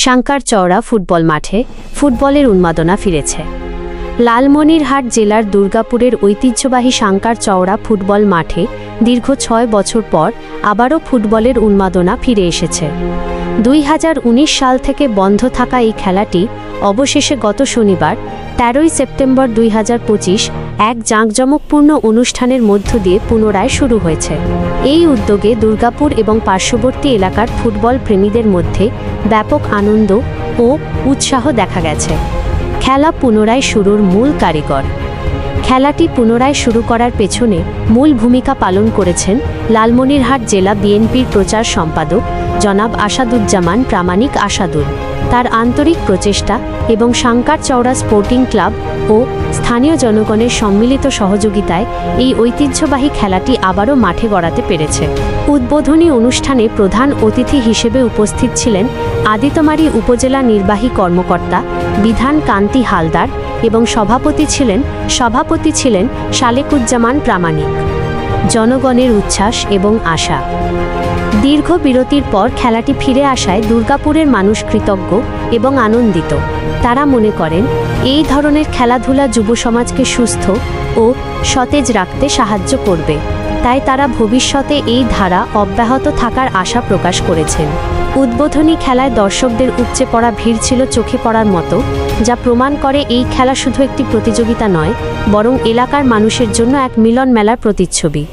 সাঙ্কারচওড়া football মাঠে ফুটবলের উন্মাদনা ফিরেছে। লালমনিরহাট জেলার দুর্গাপুরের ঐতিহ্যবাহী সাঙ্কারচওড়া ফুটবল মাঠে দীর্ঘ ৬ বছর পর আবারও ফুটবলের উন্মাদনা ফিরে এসেছে। ২০১৯ সাল থেকে বন্ধ থাকা এই খেলাটি অবশেষে গত শনিবার ১৩ই সেপ্টেম্বর ২০২৫ এক জাঁকজমকপূর্ণ অনুষ্ঠানের মধ্য দিয়ে পুনরায় শুরু হয়েছে। এই উদ্যোগে দুর্গাপুর এবং পার্শ্ববর্তী এলাকার ফুটবল প্রেমীদের মধ্যে ব্যাপক আনন্দ ও উৎসাহ দেখা গেছে। খেলা পুনরায় শুরুর মূল কারিগর। খেলাটি পুনরায় শুরু করার পেছনে মূল ভূমিকা পালন করেছেন লালমনিরহাট জেলা বিএনপির প্রচার সম্পাদক জনাব আসাদুজ্জামান প্রামাণিক আসাদুল। তার আন্তরিক প্রচেষ্টা এবং সাঙ্কারচওড়া স্পোর্টিং ক্লাব ও স্থানীয় জনগণের সম্মিলিত সহযোগিতায় এই ঐতিহ্যবাহী খেলাটি আবারও মাঠে গড়াতে পেরেছে। উদ্বোধনী অনুষ্ঠানে প্রধান অতিথি হিসেবে উপস্থিত ছিলেন আদিতমারী উপজেলা নির্বাহী কর্মকর্তা বিধান কান্তি হালদার এবং সভাপতি ছিলেন শালেকুজ্জামান প্রামাণিক। জনগণের উচ্ছ্বাস এবং আশা। দীর্ঘ বিরতির পর খেলাটি ফিরে আসায় দুর্গাপুরের মানুষ কৃতজ্ঞ এবং আনন্দিত। তারা মনে করেন এই ধরনের খেলাধুলা যুব সমাজকে সুস্থ ও সতেজ রাখতে সাহায্য করবে, তাই তারা ভবিষ্যতে এই ধারা অব্যাহত থাকার আশা প্রকাশ করেছেন। উদ্বোধনী খেলায় দর্শকদের উপচে পড়া ভিড় ছিল চোখে পড়ার মতো, যা প্রমাণ করে এই খেলা শুধু একটি প্রতিযোগিতা নয়, বরং এলাকার মানুষের জন্য এক মিলন মেলার প্রতিচ্ছবি।